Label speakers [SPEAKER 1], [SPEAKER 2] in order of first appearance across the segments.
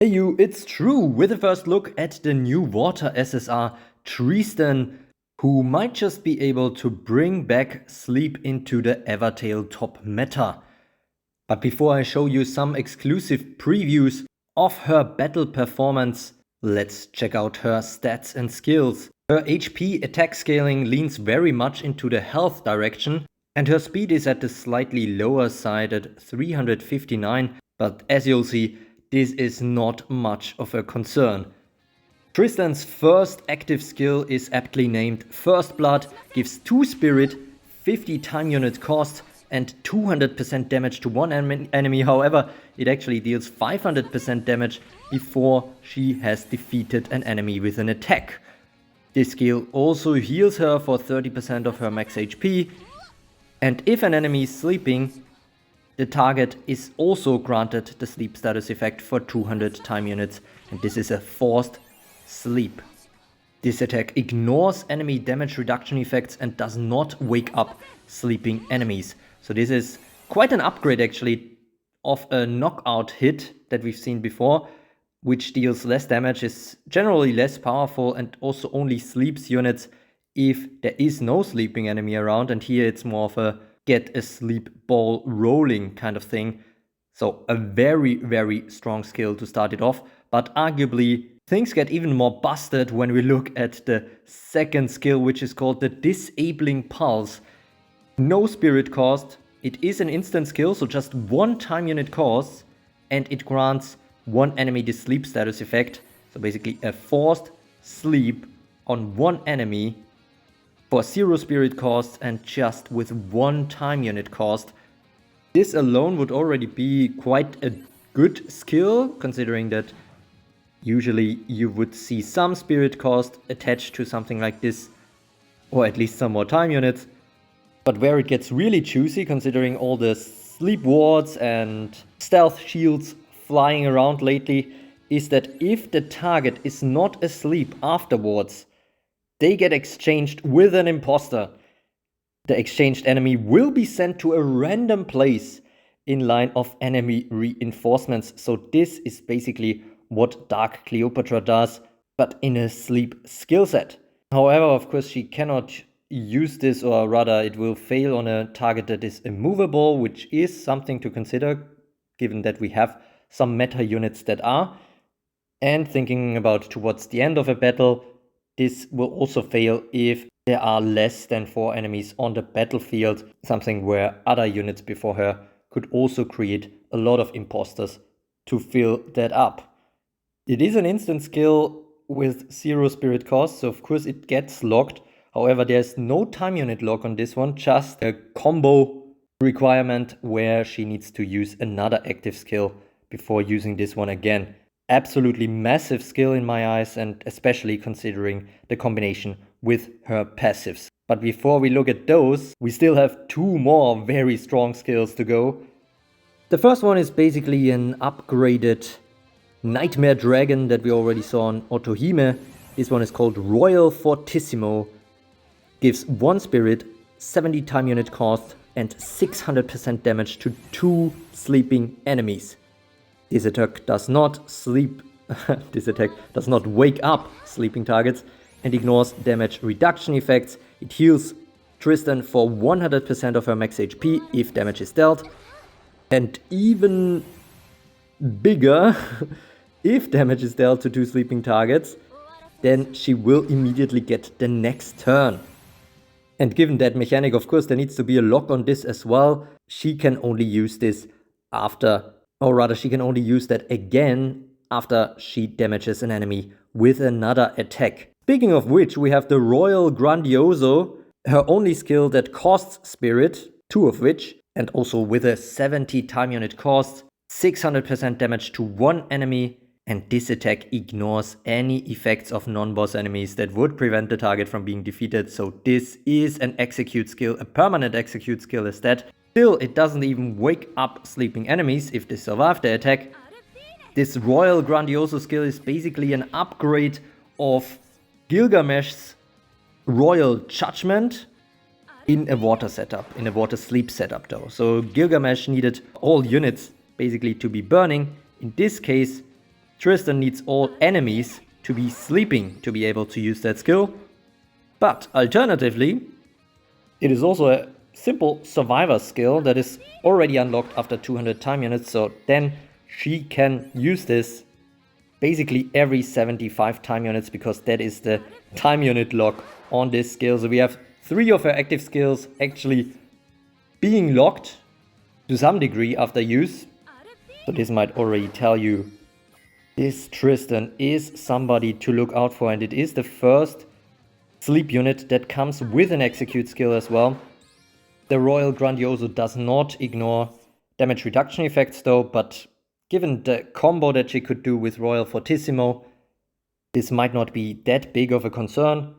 [SPEAKER 1] Hey you, it's true with a first look at the new water SSR Tristan, who might just be able to bring back sleep into the Evertale top meta. But before I show you some exclusive previews of her battle performance, let's check out her stats and skills. Her HP attack scaling leans very much into the health direction, and her speed is at the slightly lower side at 359, but as you'll see, this is not much of a concern. Tristan's first active skill is aptly named First Blood, gives 2 spirit, 50 time unit cost, and 200% damage to one enemy. However, it actually deals 500% damage before she has defeated an enemy with an attack. This skill also heals her for 30% of her max HP, and if an enemy is sleeping, the target is also granted the sleep status effect for 200 time units, and this is a forced sleep. This attack ignores enemy damage reduction effects and does not wake up sleeping enemies. So this is quite an upgrade actually of a knockout hit that we've seen before, which deals less damage, is generally less powerful, and also only sleeps units if there is no sleeping enemy around, and here it's more of a get a sleep ball rolling kind of thing. So a very, very strong skill to start it off, but arguably things get even more busted when we look at the second skill, which is called the Disabling Pulse. No spirit cost, it is an instant skill, so just 1 time unit cost, and it grants one enemy the sleep status effect. So basically a forced sleep on one enemy for 0 spirit cost and just with 1 time unit cost. This alone would already be quite a good skill, considering that usually you would see some spirit cost attached to something like this, or at least some more time units. But where it gets really juicy, considering all the sleep wards and stealth shields flying around lately, is that if the target is not asleep afterwards, they get exchanged with an imposter. The exchanged enemy will be sent to a random place in line of enemy reinforcements. So this is basically what Dark Cleopatra does, but in a sleep skill set. However, of course, she cannot use this, or rather it will fail on a target that is immovable, which is something to consider, given that we have some meta units that are. And thinking about towards the end of a battle, this will also fail if there are less than 4 enemies on the battlefield, something where other units before her could also create a lot of imposters to fill that up. It is an instant skill with 0 spirit cost, so of course it gets locked. However, there's no time unit lock on this one, just a combo requirement where she needs to use another active skill before using this one again. Absolutely massive skill in my eyes, and especially considering the combination with her passives. But before we look at those, we still have 2 more very strong skills to go. The first one is basically an upgraded Nightmare Dragon that we already saw on Otohime. This one is called Royal Fortissimo. Gives 1 spirit, 70 time unit cost, and 600% damage to 2 sleeping enemies. This attack does not wake up sleeping targets and ignores damage reduction effects. It heals Tristan for 100% of her max HP if damage is dealt. And even bigger, if damage is dealt to 2 sleeping targets, then she will immediately get the next turn. And given that mechanic, of course, there needs to be a lock on this as well. She can only use this she can only use that again after she damages an enemy with another attack. Speaking of which, we have the Royal Grandioso, her only skill that costs spirit, 2 of which, and also with a 70 time unit cost, 600% damage to 1 enemy, and this attack ignores any effects of non-boss enemies that would prevent the target from being defeated. So this is an execute skill, a permanent execute skill is that. Still, it doesn't even wake up sleeping enemies if they survive the attack. This Royal Grandioso skill is basically an upgrade of Gilgamesh's Royal Judgment in a water setup, in a water sleep setup though. So Gilgamesh needed all units basically to be burning. In this case, Tristan needs all enemies to be sleeping to be able to use that skill. But alternatively, it is also a simple survivor skill that is already unlocked after 200 time units, so then she can use this basically every 75 time units, because that is the time unit lock on this skill. So we have 3 of her active skills actually being locked to some degree after use. So this might already tell you this Tristan is somebody to look out for, and it is the first sleep unit that comes with an execute skill as well. The Royal Grandioso does not ignore damage reduction effects though, but given the combo that she could do with Royal Fortissimo, this might not be that big of a concern.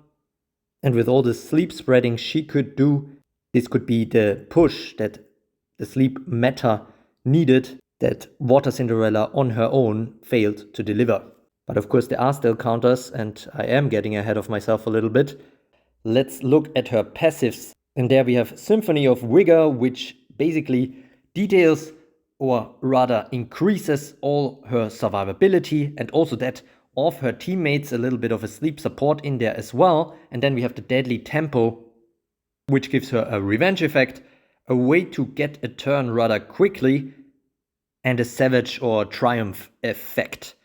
[SPEAKER 1] And with all the sleep spreading she could do, this could be the push that the sleep meta needed that Water Cinderella on her own failed to deliver. But of course there are still counters, and I am getting ahead of myself a little bit. Let's look at her passives. And there we have Symphony of Vigor, which basically details, or rather increases, all her survivability and also that of her teammates, a little bit of a sleep support in there as well. And then we have the Deadly Tempo, which gives her a revenge effect, a way to get a turn rather quickly, and a Savage or Triumph effect.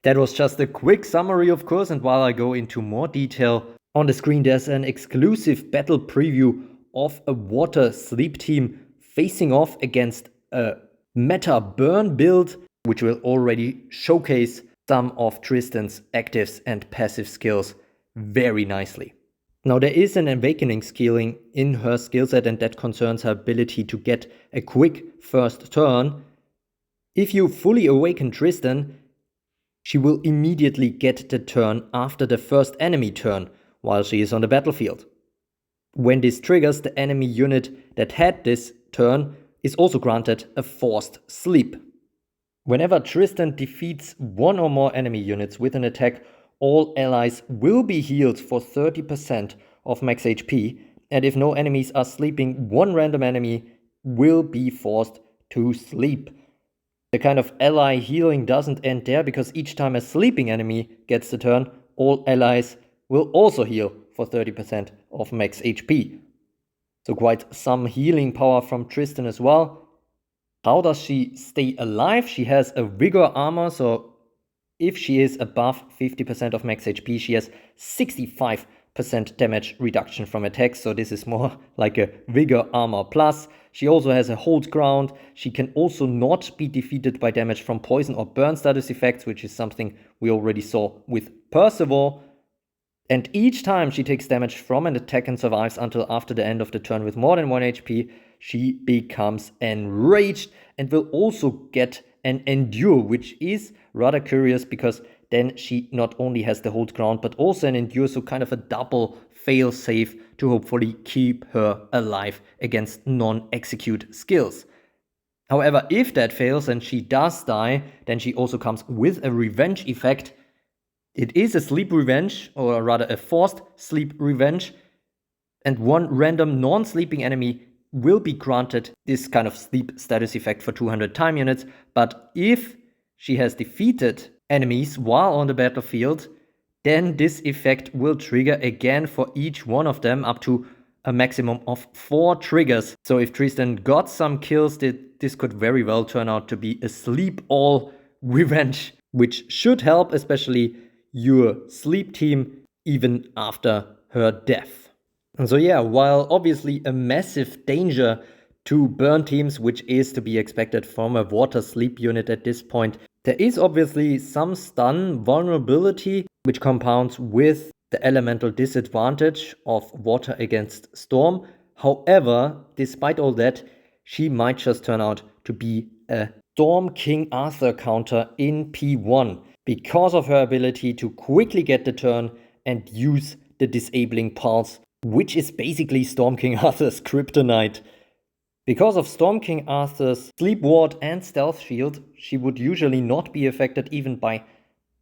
[SPEAKER 1] That was just a quick summary, of course, and while I go into more detail, on the screen there's an exclusive battle preview of a water sleep team facing off against a meta burn build, which will already showcase some of Tristan's actives and passive skills very nicely. Now there is an awakening scaling in her skillset, and that concerns her ability to get a quick first turn. If you fully awaken Tristan, she will immediately get the turn after the first enemy turn while she is on the battlefield. When this triggers, the enemy unit that had this turn is also granted a forced sleep. Whenever Tristan defeats one or more enemy units with an attack, all allies will be healed for 30% of max HP, and if no enemies are sleeping, one random enemy will be forced to sleep. The kind of ally healing doesn't end there, because each time a sleeping enemy gets the turn, all allies will also heal for 30% of max HP. So quite some healing power from Tristan as well. How does she stay alive? She has a Vigor armor, so if she is above 50% of max HP, she has 65% damage reduction from attacks, so this is more like a Vigor armor plus. She also has a hold ground. She can also not be defeated by damage from poison or burn status effects, which is something we already saw with Percival. And each time she takes damage from an attack and survives until after the end of the turn with more than 1 HP, she becomes enraged and will also get an endure, which is rather curious because then she not only has the hold ground but also an endure, so kind of a double fail safe to hopefully keep her alive against non-execute skills. However, if that fails and she does die, then she also comes with a revenge effect. It is a sleep revenge, or rather a forced sleep revenge, and one random non-sleeping enemy will be granted this kind of sleep status effect for 200 time units, but if she has defeated enemies while on the battlefield, then this effect will trigger again for each one of them up to a maximum of 4 triggers. So if Tristan got some kills, this could very well turn out to be a sleep all revenge, which should help especially your sleep team even after her death. And so yeah, while obviously a massive danger to burn teams, which is to be expected from a water sleep unit at this point, there is obviously some stun vulnerability, which compounds with the elemental disadvantage of water against storm. However, despite all that, she might just turn out to be a Storm King Arthur counter in P1 because of her ability to quickly get the turn and use the disabling pulse, which is basically Storm King Arthur's kryptonite. Because of Storm King Arthur's Sleep Ward and Stealth Shield, she would usually not be affected even by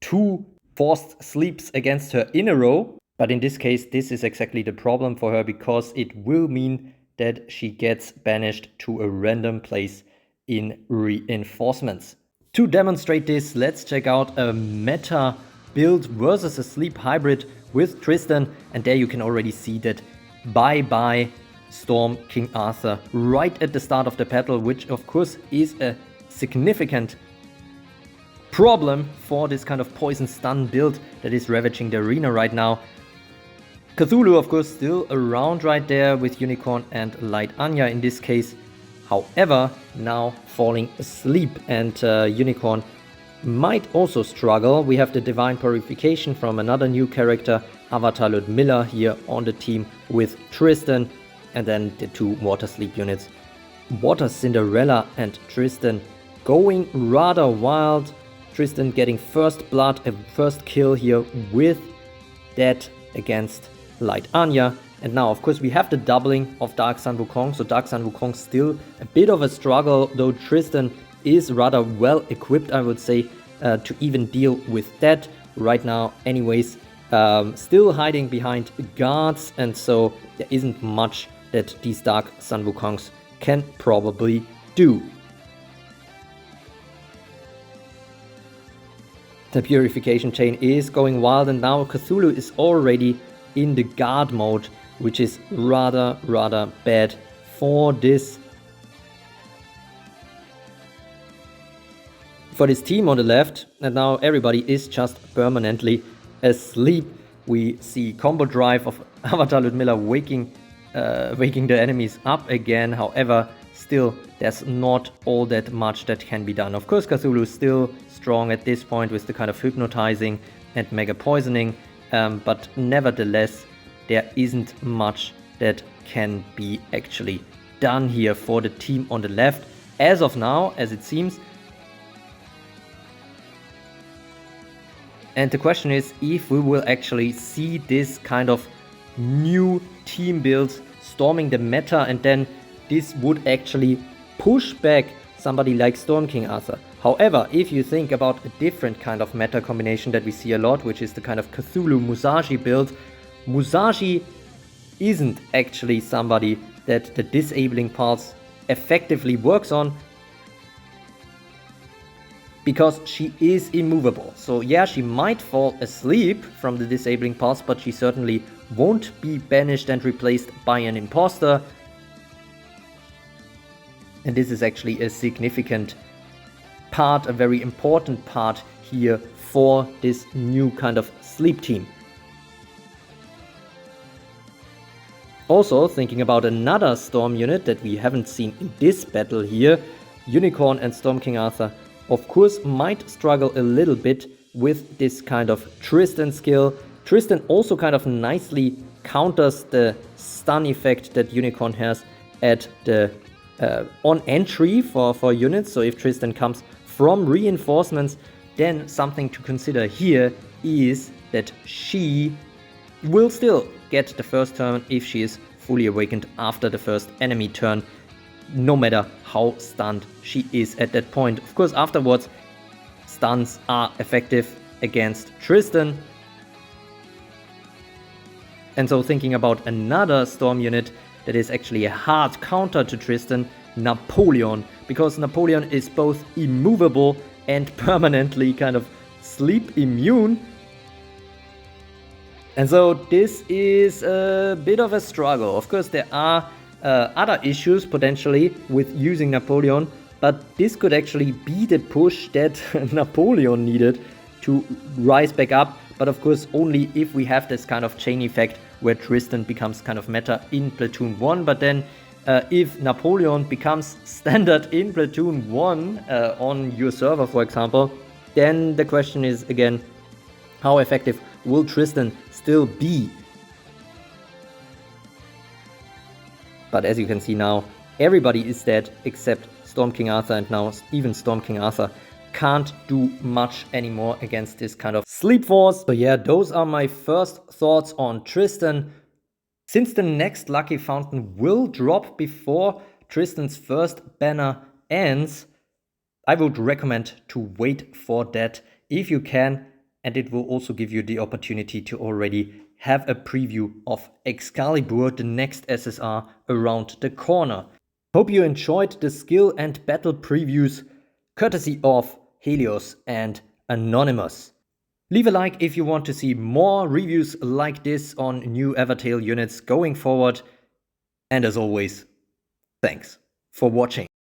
[SPEAKER 1] 2 forced sleeps against her in a row. But in this case, this is exactly the problem for her, because it will mean that she gets banished to a random place in reinforcements. To demonstrate this, let's check out a meta build versus a sleep hybrid with Tristan, and there you can already see that bye-bye Storm King Arthur right at the start of the battle, which of course is a significant problem for this kind of poison stun build that is ravaging the arena right now. Cthulhu of course still around right there with Unicorn and Light Anya in this case, however now falling asleep, and Unicorn might also struggle. We have the Divine Purification from another new character, Evertale Ludmilla, here on the team with Tristan, and then the two Water Sleep units. Water Cinderella and Tristan going rather wild. Tristan getting first blood, a first kill here with that against Light Anya. And now of course we have the doubling of Dark Sun Wukong, so Dark Sun Wukong still a bit of a struggle, though Tristan is rather well equipped, I would say, to even deal with that right now. Anyways, still hiding behind guards, and so there isn't much that these Dark Sun Wukongs can probably do. The Purification chain is going wild, and now Cthulhu is already in the guard mode, which is rather bad for this team on the left. And now everybody is just permanently asleep. We see combo drive of Evertale Ludmilla waking the enemies up again. However, still there's not all that much that can be done. Of course, Cthulhu is still strong at this point with the kind of hypnotizing and mega poisoning, but nevertheless there isn't much that can be actually done here for the team on the left as of now, as it seems. And the question is if we will actually see this kind of new team builds storming the meta, and then this would actually push back somebody like Storm King Arthur. However, if you think about a different kind of meta combination that we see a lot, which is the kind of Cthulhu Musashi build, Musashi isn't actually somebody that the disabling pulse effectively works on, because she is immovable. So yeah, she might fall asleep from the disabling pulse, but she certainly won't be banished and replaced by an imposter. And this is actually a significant part, a very important part here for this new kind of sleep team. Also, thinking about another Storm unit that we haven't seen in this battle here, Unicorn and Storm King Arthur, of course, might struggle a little bit with this kind of Tristan skill. Tristan also kind of nicely counters the stun effect that Unicorn has at the on entry for units. So if Tristan comes from reinforcements, then something to consider here is that she will still get the first turn if she is fully awakened after the first enemy turn, no matter how stunned she is at that point. Of course, afterwards, stuns are effective against Tristan. And so thinking about another Storm unit that is actually a hard counter to Tristan, Napoleon, because Napoleon is both immovable and permanently kind of sleep immune. And so this is a bit of a struggle. Of course, there are other issues potentially with using Napoleon, but this could actually be the push that Napoleon needed to rise back up. But of course, only if we have this kind of chain effect where Tristan becomes kind of meta in Platoon 1. But then if Napoleon becomes standard in Platoon 1 on your server, for example, then the question is again, how effective will Tristan still be? But as you can see now, everybody is dead except Storm King Arthur, and now even Storm King Arthur can't do much anymore against this kind of sleep force. So yeah, those are my first thoughts on Tristan. Since the next Lucky Fountain will drop before Tristan's first banner ends, I would recommend to wait for that if you can, and it will also give you the opportunity to already have a preview of Excalibur, the next SSR, around the corner. Hope you enjoyed the skill and battle previews courtesy of Helios, and Anonymous. Leave a like if you want to see more reviews like this on new Evertale units going forward. And as always, thanks for watching.